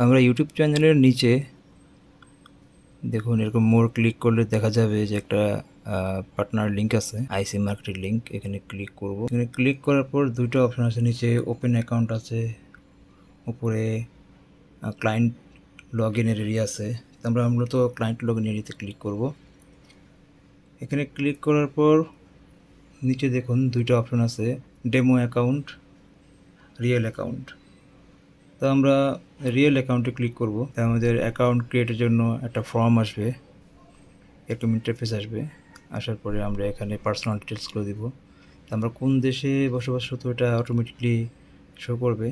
আমরা ইউটিউব চ্যানেলের নিচে দেখুন এরকম মোর ক্লিক করলে দেখা যাবে যে একটা পার্টনার লিঙ্ক আছে, আইসি মার্কেটের লিঙ্ক। এখানে ক্লিক করব। এখানে ক্লিক করার পর দুটো অপশন আছে, নিচে ওপেন অ্যাকাউন্ট আছে, উপরে ক্লায়েন্ট লগ ইনের এরিয়া আছে। আমরা মূলত ক্লায়েন্ট লগ ইন এরিয়াতে ক্লিক করব। এখানে ক্লিক করার পর নিচে দেখুন দুইটা অপশন আছে, ডেমো অ্যাকাউন্ট, রিয়েল অ্যাকাউন্ট। তো আমরা রিয়েল অ্যাকাউন্টে ক্লিক করব। আমাদের অ্যাকাউন্ট ক্রিয়েটের জন্য একটা ফর্ম আসবে, এরকম ইন্টারফেস আসবে। আসার পরে আমরা এখানে পার্সোনাল ডিটেলসগুলো দিব। আমরা কোন দেশে বসবাসরত এটা অটোমেটিকলি শো করবে।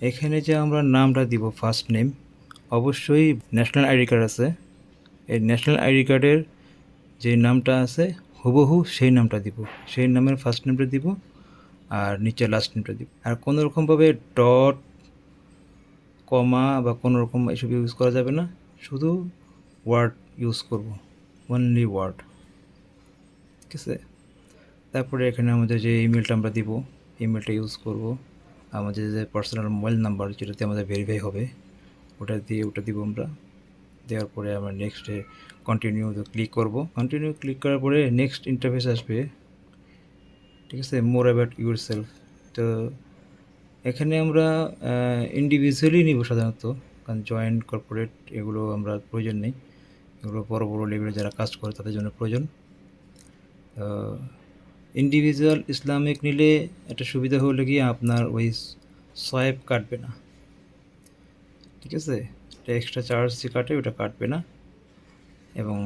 এখানে যে আমরা নামটা দিব, ফার্স্ট নেম, অবশ্যই ন্যাশনাল আইডি কার্ড আছে, এই ন্যাশনাল আইডি কার্ডের যে নামটা আছে হুবহু সেই নামটা দিব, সেই নামের ফার্স্ট নেমটা দিব আর নিচে লাস্ট নেমটা দিব। আর কোনো রকমভাবে ডট, কমা বা কোনো রকম এসব ইউজ করা যাবে না, শুধু ওয়ার্ড ইউজ করব, অনলি ওয়ার্ড। ঠিক আছে। তারপরে এখানে আমাদের যে ইমেলটা আমরা দিব, ইমেলটা ইউজ করব। আমাদের যে পার্সোনাল মোবাইল নাম্বার যেটাতে আমাদের ভেরিফাই হবে ওটা দিব আমরা। দেওয়ার পরে আমরা নেক্সটে কন্টিনিউ ক্লিক করব। কন্টিনিউ ক্লিক করার পরে নেক্সট ইন্টারফেস আসবে। ঠিক আছে, মোর অ্যাবাউট ইউর সেলফ। তো এখানে আমরা ইন্ডিভিজুয়ালি নিব সাধারণত, কারণ জয়েন্ট কর্পোরেট এগুলো আমরা প্রয়োজন নেই, এগুলো বড় বড় লেভেলে যারা কাজ করে তাদের জন্য প্রয়োজন। ইন্ডিভিজুয়াল ইসলামিক নিলে একটা সুবিধা হলে গিয়ে আপনার ওই সোয়াইপ কাটবে না। ঠিক আছে, এটা এক্সট্রা চার্জ যে কাটে ওটা কাটবে না, এবং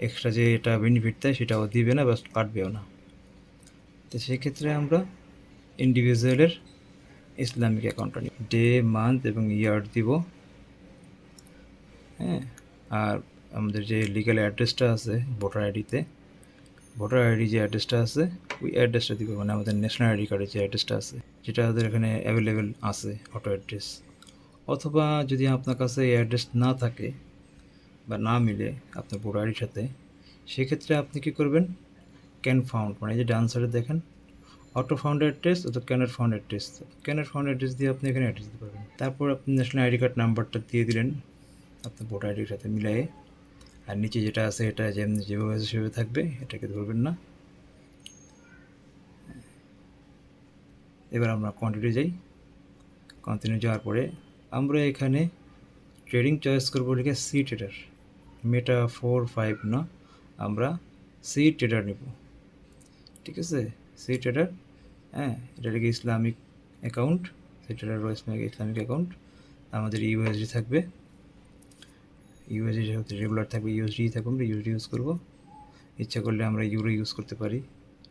এক্সট্রা যে এটা বেনিফিট দেয় সেটাও দিবে না বা কাটবেও না। তো সেক্ষেত্রে আমরা ইন্ডিভিজুয়ালের ইসলামিক অ্যাকাউন্টটা নিই, ডে, মান্থ এবং ইয়ার দিব। হ্যাঁ, আর আমাদের যে লিগ্যাল অ্যাড্রেসটা আছে ভোটার আইডিতে, ভোটার আইডি যে অ্যাড্রেসটা আছে ওই অ্যাড্রেসটা দিব, মানে আমাদের ন্যাশনাল আইডি কার্ডের যে অ্যাড্রেসটা আছে যেটা আমাদের এখানে অ্যাভেলেবেল আছে, অটো অ্যাড্রেস। অথবা যদি আপনার কাছে এই অ্যাড্রেস না থাকে বা না মিলে আপনার ভোটার আইডির সাথে, সেক্ষেত্রে আপনি কী করবেন, ক্যান ফাউন্ড, মানে যে ডান সাইডে দেখেন অটো ফাউন্ড অ্যাড্রেস অথবা cannot found address, cannot found address দিয়ে আপনি এখানে অ্যাড্রেস দিতে পারবেন। তারপর আপনি ন্যাশনাল আইডি কার্ড নাম্বারটা দিয়ে দিলেন আপনার ভোটার আইডির সাথে মিলাই। আর নিচে যেটা আছে এটা যেভাবে আছে সেভাবে থাকবে, এটাকে ধরবেন না। এবার আমরা কন্টিনিউ যাই। কন্টিনিউ যাওয়ার পরে আমরা এখানে ট্রেডিং চয়েস করবো লিখে সি ট্রেডার, মেটা 4-5 না, আমরা সি ট্রেডার নেব। ঠিক আছে, সি ট্রেডার। হ্যাঁ, এটা লিখে Islamic account, C trader Islamic account. আমাদের ইউএসডি থাকবে, ইউএসডি যেহেতু রেগুলার থাকবে ইউএসডি থাকবে, আমরা ইউএসডি ইউজ করবো। ইচ্ছা করলে আমরা ইউরো ইউজ করতে পারি।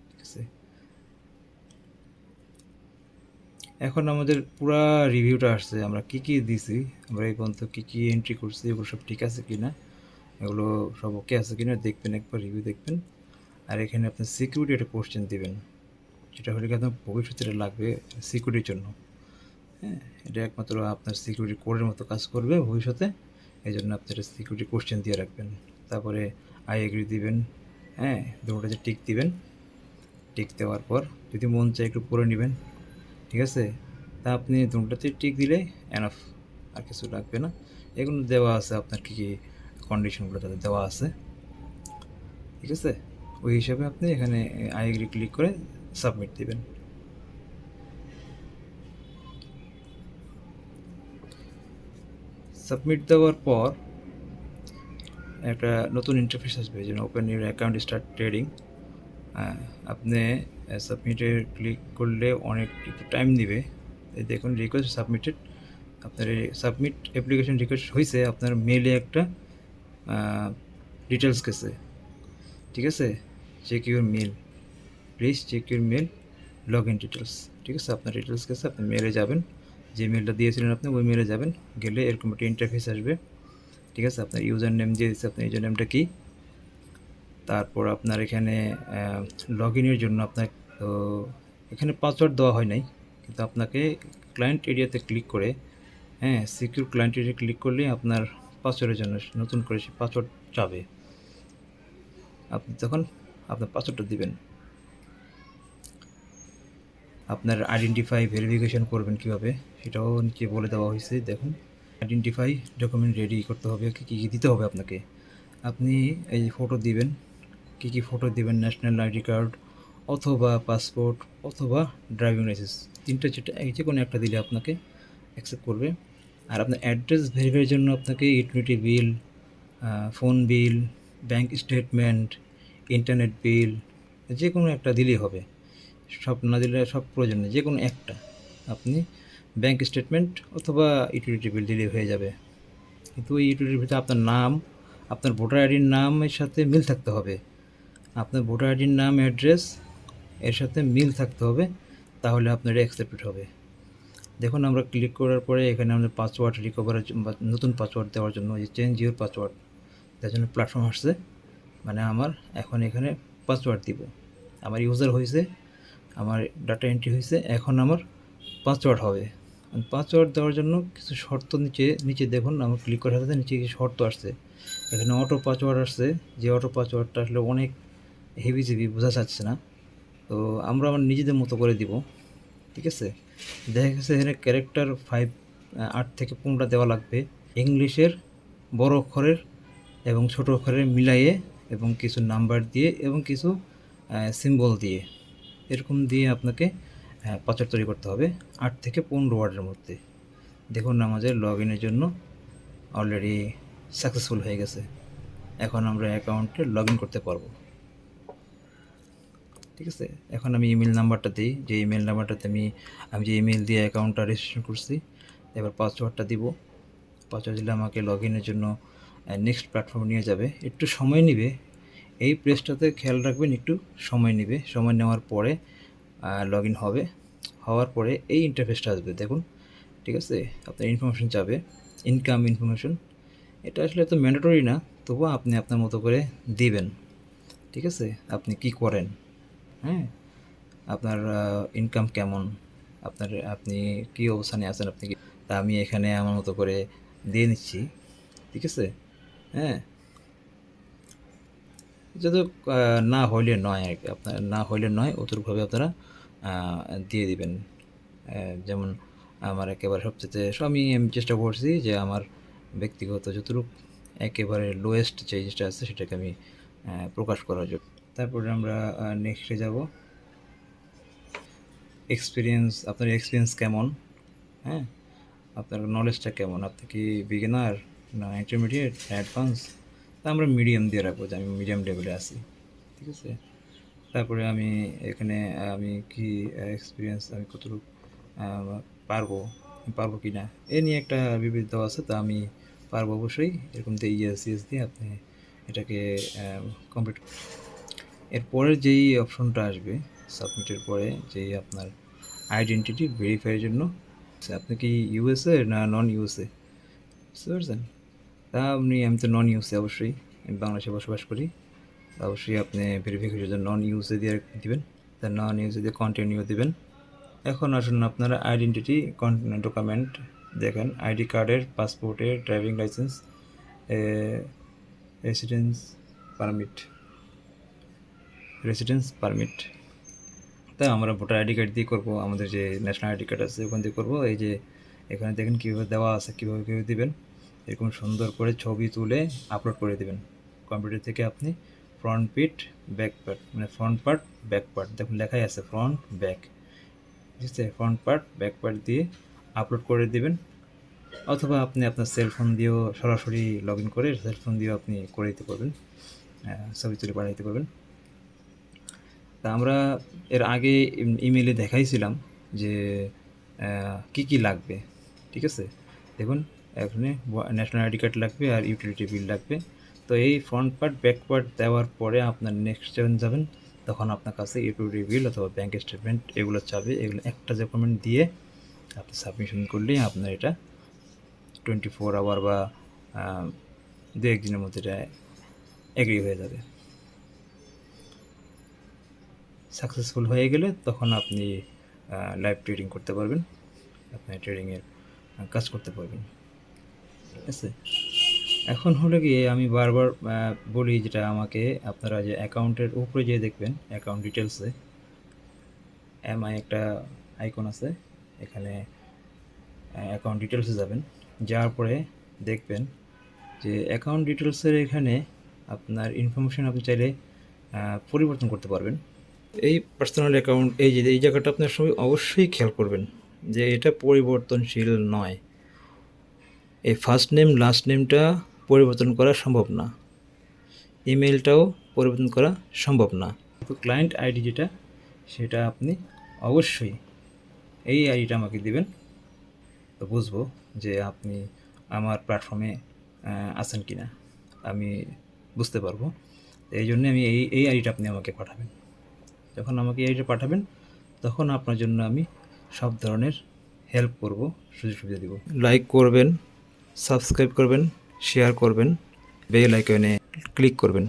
ঠিক আছে, এখন আমাদের পুরা রিভিউটা আসছে, আমরা কী কী দিছি, আমরা এই পর্যন্ত কী কী এন্ট্রি করছি এগুলো সব ঠিক আছে কি না, এগুলো সব ওকে আছে কি না দেখবেন, একবার রিভিউ দেখবেন। আর এখানে আপনি সিকিউরিটি একটা কোশ্চেন দেবেন, যেটা হলে কি আপনার ভবিষ্যতে এটা লাগবে সিকিউরিটির জন্য। হ্যাঁ, এটা একমাত্র আপনার সিকিউরিটি কোডের মতো কাজ করবে ভবিষ্যতে, এই জন্য আপনি এটা সিকিউরিটি কোশ্চেন দিয়ে রাখবেন। তারপরে আই এগ্রি দিবেন। হ্যাঁ, দুটোটা যে টিক দিবেন, টিক দেওয়ার পর যদি মন চায় একটু পড়ে নেবেন। ঠিক আছে, তা আপনি দুটোতে টিক দিলে এনাফ, আর কিছু লাগবে না। এগুলো দেওয়া আছে আপনার কী কী কন্ডিশনগুলো তাদের দেওয়া আছে। ঠিক আছে, ওই হিসাবে আপনি এখানে আই এগ্রি ক্লিক করে সাবমিট দিবেন। সাবমিট দেওয়ার পর একটা নতুন ইন্টারফেস আসবে, যেন open your account start trading. আপনি সাবমিটে ক্লিক করলে অনেক একটু টাইম নেবে। দেখুন রিকোয়েস্ট সাবমিটেড, আপনার সাবমিট অ্যাপ্লিকেশন রিকোয়েস্ট হয়েছে, আপনার মেলে একটা ডিটেলস গেছে। ঠিক আছে, check your mail, please check your mail log in details. ঠিক আছে, আপনার ডিটেলস গেছে, আপনি মেলে যাবেন, যে মেলটা দিয়েছিলেন আপনি ওই মেলে যাবেন, গেলে এরকম একটা ইন্টারফেস আসবে। ঠিক আছে, আপনার ইউজার নেম দিয়ে দিচ্ছে, আপনার ইউজার নেমটা কী। তারপর আপনার এখানে লগ ইনের জন্য আপনার, তো এখানে পাসওয়ার্ড দেওয়া হয় নাই, কিন্তু আপনাকে ক্লায়েন্ট এরিয়াতে ক্লিক করে, হ্যাঁ, সিকিউর ক্লায়েন্ট এরিয়া ক্লিক করলে আপনার পাসওয়ার্ডের জন্য নতুন করে সে পাসওয়ার্ড চাবে। আপনি তখন আপনার পাসওয়ার্ডটা দিবেন। আপনার আইডেন্টিফাই ভেরিফিকেশন করবেন কীভাবে সেটাও নিচে বলে দেওয়া হয়েছে, দেখুন আইডেন্টিফাই ডকুমেন্ট রেডি করতে হবে, কী কী দিতে হবে আপনাকে। আপনি এই ফটো দিবেন, কী কী ফটো দিবেন, ন্যাশনাল আইডি কার্ড অথবা পাসপোর্ট অথবা ড্রাইভিং লাইসেন্স, তিনটা যেটা যে কোনো একটা দিলে আপনাকে অ্যাকসেপ্ট করবে। আর আপনার অ্যাড্রেস ভেরিফাইয়ের জন্য আপনাকে ইউটিলিটি বিল, ফোন বিল, ব্যাঙ্ক স্টেটমেন্ট, ইন্টারনেট বিল যে কোনো একটা দিলেই হবে। সব না দিলে সব প্রয়োজন নেই, যে কোনো একটা আপনি ব্যাঙ্ক স্টেটমেন্ট অথবা ইউটিলিটি বিল দিলেই হয়ে যাবে। কিন্তু ওই ইউটিলিটি বিলটা আপনার নাম, আপনার ভোটার আইডির নামের সাথে মিল থাকতে হবে। আপনার ভোটার আইডির নাম, অ্যাড্রেস এর সাথে মিল থাকতে হবে, তাহলে আপনার অ্যাকসেপ্টেড হবে। দেখুন আমরা ক্লিক করার পরে এখানে আমাদের পাসওয়ার্ড রিকভারের বা নতুন পাসওয়ার্ড দেওয়ার জন্য যে চেঞ্জ ইউর পাসওয়ার্ড তার জন্য প্ল্যাটফর্ম আসছে। মানে আমার এখন এখানে পাসওয়ার্ড দিব, আমার ইউজার হয়েছে, আমার ডাটা এন্ট্রি হয়েছে, এখন আমার পাসওয়ার্ড হবে। পাসওয়ার্ড দেওয়ার জন্য কিছু শর্ত নিচে নিচে দেখুন, আমার ক্লিক করার সাথে নিচে কিছু শর্ত আসছে। এখানে অটো পাসওয়ার্ড আসছে, যে অটো পাসওয়ার্ডটা আসলে অনেক হেভি বোঝা যাচ্ছে না, তো আমরা আমার নিজেদের মতো করে দিব। ঠিক আছে, দেখা গেছে এখানে ক্যারেক্টার 8 থেকে 15টা দেওয়া লাগবে, ইংলিশের বড় অক্ষরের এবং ছোট অক্ষরের মিলাইয়ে, এবং কিছু নাম্বার দিয়ে এবং কিছু সিম্বল দিয়ে, এরকম দিয়ে আপনাকে পাসওয়ার্ড তৈরি করতে হবে 8 থেকে 15 ওয়ার্ডের মধ্যে। দেখুন আমাদের লগ ইনের জন্য অলরেডি সাকসেসফুল হয়ে গেছে। এখন আমরা অ্যাকাউন্টে লগ ইন করতে পারবো। ঠিক আছে, এখন আমি ইমেল নাম্বারটা দিই, যে ইমেল নাম্বারটাতে আমি যে ইমেল দিয়ে অ্যাকাউন্টটা রেজিস্ট্রেশন করছি। এবার পাসওয়ার্ডটা দিব, পাসওয়ার্ড দিলে আমাকে লগ ইনের জন্য নেক্সট প্ল্যাটফর্মে নিয়ে যাবে, একটু সময় নেবে। এই পেজটাতে খেয়াল রাখবেন, একটু সময় নেবে, সময় নেওয়ার পরে লগ ইন হবে। হওয়ার পরে এই ইন্টারফেসটা আসবে দেখুন। ঠিক আছে, আপনার ইনফরমেশন যাবে, ইনকাম ইনফরমেশন, এটা আসলে এত ম্যান্ডেটরি না, তবুও আপনি আপনার মতো করে দিবেন। ঠিক আছে, আপনি কি করেন, হ্যাঁ, আপনার ইনকাম কেমন, আপনি কী অবস্থানে আছেন, আপনি কি, তা আমি এখানে আমার মতো করে দিয়ে নিচ্ছি। ঠিক আছে, হ্যাঁ, যত না হইলে নয় আর কি, আপনার না হইলে নয়, অতটুকুভাবে আপনারা দিয়ে দিবেন। যেমন আমার একেবারে সবচেয়ে আমি চেষ্টা করছি যে আমার ব্যক্তিগত যতটুকু একেবারে লোয়েস্ট যে জিনিসটা আছে সেটাকে আমি প্রকাশ করার জন্য। তারপরে আমরা নেক্সটে যাব। এক্সপিরিয়েন্স, আপনার এক্সপিরিয়েন্স কেমন, হ্যাঁ, আপনার নলেজটা কেমন, আপনি কি বিগিনার না ইন্টারমিডিয়েট না অ্যাডভান্স, তা আমরা মিডিয়াম দিয়ে রাখবো যে আমি মিডিয়াম লেভেলে আছি। ঠিক আছে, তারপরে আমি এখানে আমি কি এক্সপিরিয়েন্স, আমি কতটুকু পারবো পারবো কি না এ নিয়ে একটা বিবৃতি দেওয়া আছে, তা আমি পারবো অবশ্যই, এরকম দিয়ে ইএস দিয়ে আপনি এটাকে কমপ্লিট। এরপরে যেই অপশনটা আসবে সাবমিটের পরে, যেই আপনার আইডেন্টিটি ভেরিফাইয়ের জন্য, আপনি কি ইউএসএ না নন ইউএসএ, বুঝতে পারছেন? তা আমি তো নন ইউএসএ, অবশ্যই আমি বাংলাদেশে বসবাস করি, অবশ্যই আপনি ভেরিফিকেশন নন ইউএসএ দিয়ে দিবেন, তা নন ইউএসএ দিয়ে কন্টিনিউ দিবেন। এখন আসুন আপনারা আইডেন্টিটি ডকুমেন্ট দেখেন, আইডি কার্ডের, পাসপোর্টের, ড্রাইভিং লাইসেন্স, রেসিডেন্স পারমিট। তাই আমরা ভোটার আইডি কার্ড দিয়ে করবো, আমাদের যে ন্যাশনাল আইডি কার্ড আছে ওখান দিয়ে করবো। এই যে এখানে দেখেন কীভাবে দেওয়া আছে, কীভাবে দিবেন, এরকম সুন্দর করে ছবি তুলে আপলোড করে দেবেন কম্পিউটার থেকে। আপনি ফ্রন্ট পিট ব্যাক পার্ট, মানে ফ্রন্ট পার্ট ব্যাক পার্ট, দেখুন লেখাই আছে ফ্রন্ট ব্যাক, ঠিক আছে, ফ্রন্ট পার্ট ব্যাক পার্ট দিয়ে আপলোড করে দেবেন। অথবা আপনি আপনার সেলফোন দিয়েও সরাসরি লগ ইন করে সেলফোন দিয়েও আপনি করে দিতে পারবেন, ছবি তুলে পাঠিয়ে দিতে পারবেন। তা আমরা এর আগে ইমেলে দেখাইছিলাম যে কী কী লাগবে। ঠিক আছে, দেখুন এখানে ন্যাশনাল আইডি কার্ড লাগবে আর ইউটিলিটি বিল লাগবে। তো এই ফ্রন্ট পার্ট ব্যাক পার্ট দেওয়ার পরে আপনার নেক্সট যখন যাবেন, তখন আপনার কাছে ইউটিলিটি বিল অথবা ব্যাঙ্ক স্টেটমেন্ট এগুলো চাবে, এগুলো একটা ডকুমেন্ট দিয়ে আপনি সাবমিশন করলেই আপনার এটা 24 আওয়ার বা 2-1 দিনের মধ্যে এটা এগ্রি হয়ে যাবে। সাকসেসফুল হয়ে গেলে তখন আপনি লাইভ ট্রেডিং করতে পারবেন, আপনি ট্রেডিংয়ের কাজ করতে পারবেন। ঠিক আছে, এখন হলো গিয়ে আমি বারবার বলি যেটা, আমাকে আপনারা যে অ্যাকাউন্টের উপরে যে দেখবেন অ্যাকাউন্ট ডিটেলসে এমআই একটা আইকন আছে, এখানে অ্যাকাউন্ট ডিটেলসে যাবেন। যাওয়ার পরে দেখবেন যে অ্যাকাউন্ট ডিটেলসের এখানে আপনার ইনফরমেশন আপনি চাইলে পরিবর্তন করতে পারবেন। এই পার্সোনাল অ্যাকাউন্ট এই যে এই জায়গাটা আপনার সবাই অবশ্যই খেয়াল করবেন যে এটা পরিবর্তনশীল নয়। এই ফার্স্ট নেম লাস্ট নেমটা পরিবর্তন করা সম্ভব না, ইমেলটাও পরিবর্তন করা সম্ভব না। তো ক্লায়েন্ট আইডি যেটা সেটা আপনি অবশ্যই এই আইডিটা আমাকে দিবেন, তো বুঝবো যে আপনি আমার প্ল্যাটফর্মে আছেন কি না, আমি বুঝতে পারবো। এই জন্যে আমি এই আইডিটা আপনি আমাকে পাঠাবেন। যখন আমাকে এই আইডিটা পাঠাবেন তখন আপনার জন্য আমি সব ধরনের হেল্প করব, সুযোগ সুবিধা দেব। লাইক করবেন, সাবস্ক্রাইব করবেন, শেয়ার করবেন, বেল আইকনে ক্লিক করবেন।